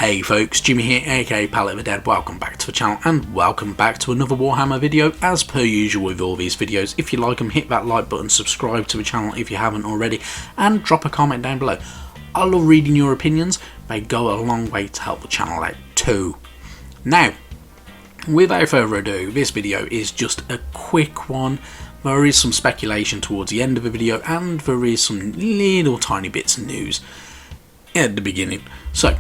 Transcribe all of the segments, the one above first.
Hey folks, Jimmy here, aka Palette of the Dead. Welcome back to the channel and welcome back to another Warhammer video. As per usual with all these videos, if you like them, hit that like button, subscribe to the channel if you haven't already, and drop a comment down below. I love reading your opinions, they go a long way to help the channel out too. Now, without further ado, this video is just a quick one. There is some speculation towards the end of the video and there is some little tiny bits of news at the beginning. So,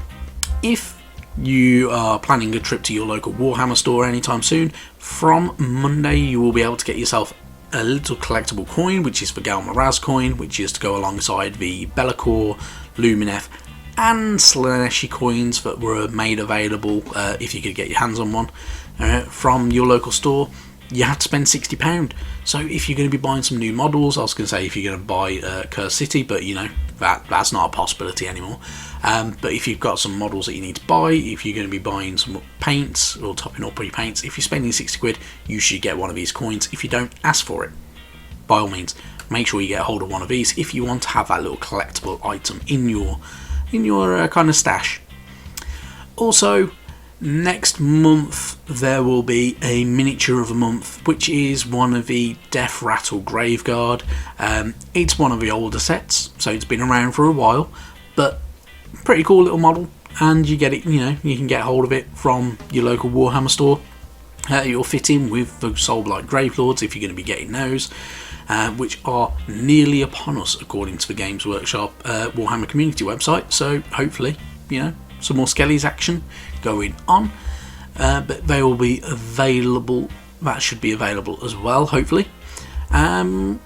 if you are planning a trip to your local Warhammer store anytime soon, from Monday you will be able to get yourself a little collectible coin, which is the Galmaraz coin, which is to go alongside the Be'lakor, Lumineth and Slaaneshi coins that were made available if you could get your hands on one from your local store. You have to spend £60. So if you're going to be buying some new models, I was going to say if you're going to buy Curse City, but you know that's not a possibility anymore. But if you've got some models that you need to buy, if you're going to be buying some paints or topping up repaints, if you're spending 60 quid, you should get one of these coins. If you don't, ask for it. By all means, make sure you get a hold of one of these if you want to have that little collectible item in your kind of stash. Also, next month there will be a miniature of a month, which is one of the Death Rattle Graveguard. It's one of the older sets, so it's been around for a while, but pretty cool little model, and you get it, you know, you can get hold of it from your local Warhammer store. You'll fit in with the Soulblight Gravelords if you're going to be getting those, which are nearly upon us according to the Games Workshop Warhammer community website, so hopefully, you know, some more Skellies action going on, but they will be available. That should be available as well, hopefully. And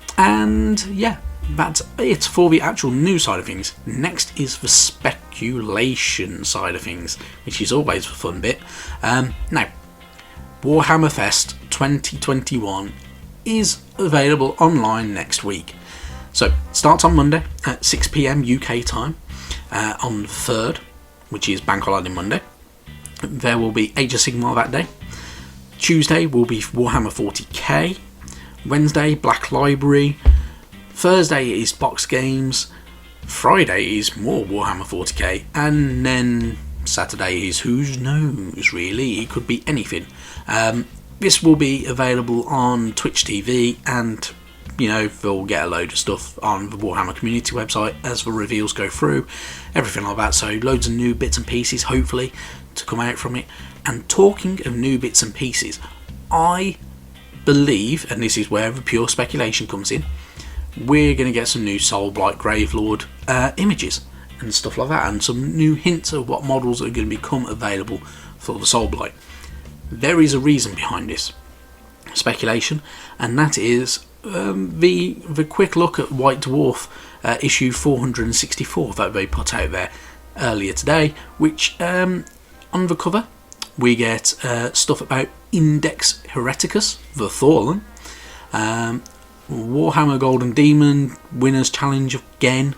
yeah, that's it for the actual news side of things. Next is the speculation side of things, which is always the fun bit. Now, Warhammer Fest 2021 is available online next week. So it starts on Monday at 6 PM UK time on the 3rd, which is Bank Holiday Monday. There will be Age of Sigmar that day. Tuesday will be Warhammer 40k. Wednesday, Black Library. Thursday is Box Games. Friday is more Warhammer 40k. And then Saturday is who knows, really. It could be anything. This will be available on Twitch TV, and you know, they'll get a load of stuff on the Warhammer community website as the reveals go through, everything like that. So loads of new bits and pieces hopefully to come out from it. And talking of new bits and pieces, I believe, and this is where the pure speculation comes in, we're going to get some new Soulblight Gravelord images and stuff like that, and some new hints of what models are going to become available for the Soulblight. There is a reason behind this speculation, and that is the quick look at White Dwarf issue 464 that they put out there earlier today, which on the cover we get stuff about Index Hereticus, the Thorlin, Warhammer Golden Demon Winners Challenge again,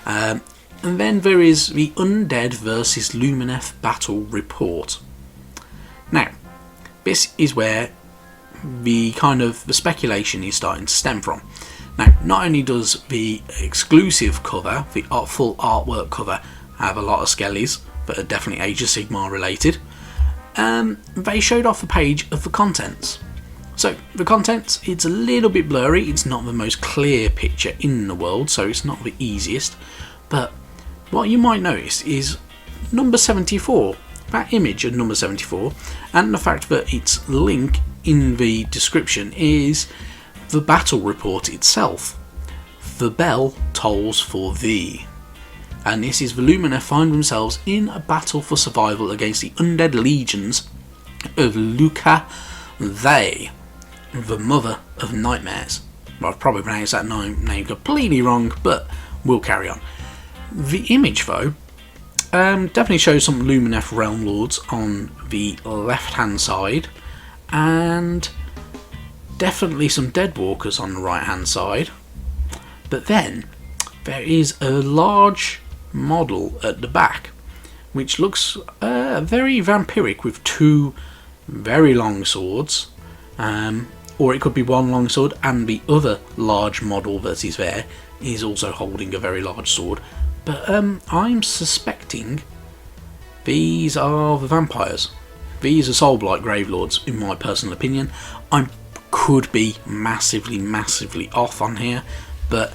and then there is the Undead versus Lumineth Battle Report. Now, this is where the speculation is starting to stem from. Now, not only does the exclusive cover, the full artwork cover, have a lot of skellies that are definitely Age of Sigmar related, they showed off a page of the contents. So the contents, it's a little bit blurry, it's not the most clear picture in the world, so it's not the easiest, but what you might notice is number 74, that image of number 74, and the fact that its link in the description is the battle report itself. The bell tolls for thee. And this is the Lumineth find themselves in a battle for survival against the undead legions of Luca, they, the mother of nightmares. Well, I've probably pronounced that name completely wrong, but we'll carry on. The image though definitely shows some Lumineth Realm Lords on the left hand side, and definitely some Deadwalkers on the right hand side, but then there is a large model at the back which looks very vampiric with two very long swords, or it could be one long sword and the other large model that is there is also holding a very large sword, but I'm suspecting These are the vampires. These are soul-blight gravelords, in my personal opinion. I could be massively off on here, but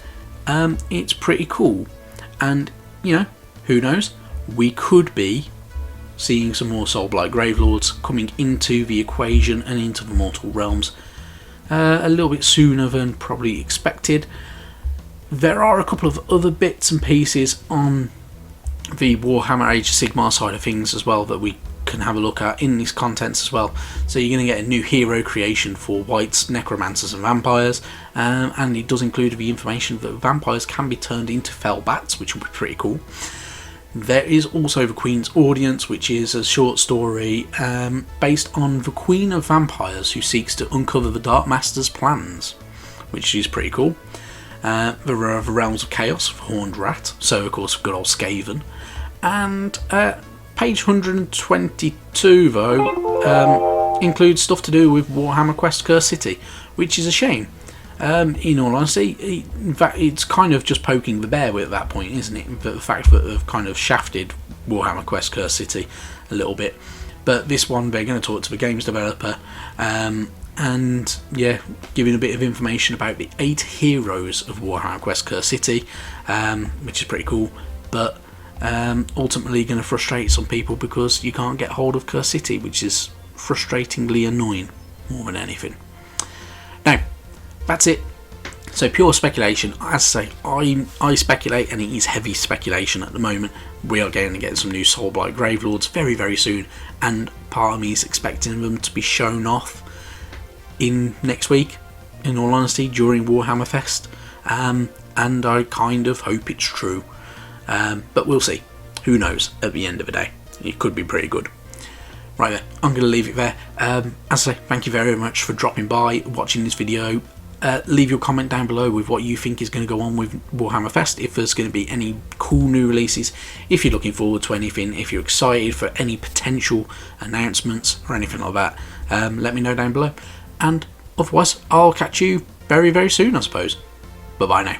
it's pretty cool. And, you know, who knows? We could be seeing some more soul-blight gravelords coming into the equation and into the mortal realms a little bit sooner than probably expected. There are a couple of other bits and pieces on the Warhammer Age of Sigmar side of things as well that we can have a look at in these contents as well. So you're going to get a new hero creation for wights, necromancers and vampires, and it does include the information that vampires can be turned into fell bats, which will be pretty cool. There is also the Queen's Audience, which is a short story based on the Queen of Vampires who seeks to uncover the Dark Master's plans, which is pretty cool. There are the Realms of Chaos of Horned Rat, so of course good old Skaven. And page 122 though includes stuff to do with Warhammer Quest Curse City, which is a shame. In all honesty, in fact, it's kind of just poking the bear at that point, isn't it? The fact that they've kind of shafted Warhammer Quest Curse City a little bit. But this one, they're going to talk to the games developer, and yeah, giving a bit of information about the 8 heroes of Warhammer Quest Curse City, which is pretty cool. But ultimately going to frustrate some people because you can't get hold of Curse City, which is frustratingly annoying more than anything. Now, that's it. So pure speculation. As I say, I speculate, and it is heavy speculation at the moment. We are going to get some new Soulblight Gravelords very soon, and part of me is expecting them to be shown off in next week, in all honesty, during Warhammer Fest, and I kind of hope it's true, but we'll see. Who knows? At the end of the day, it could be pretty good. Right then, I'm going to leave it there. As I say, thank you very much for dropping by, watching this video. Leave your comment down below with what you think is going to go on with Warhammer Fest, if there's going to be any cool new releases, if you're looking forward to anything, if you're excited for any potential announcements or anything like that. Let me know down below, and otherwise I'll catch you very soon, I suppose. Bye bye now.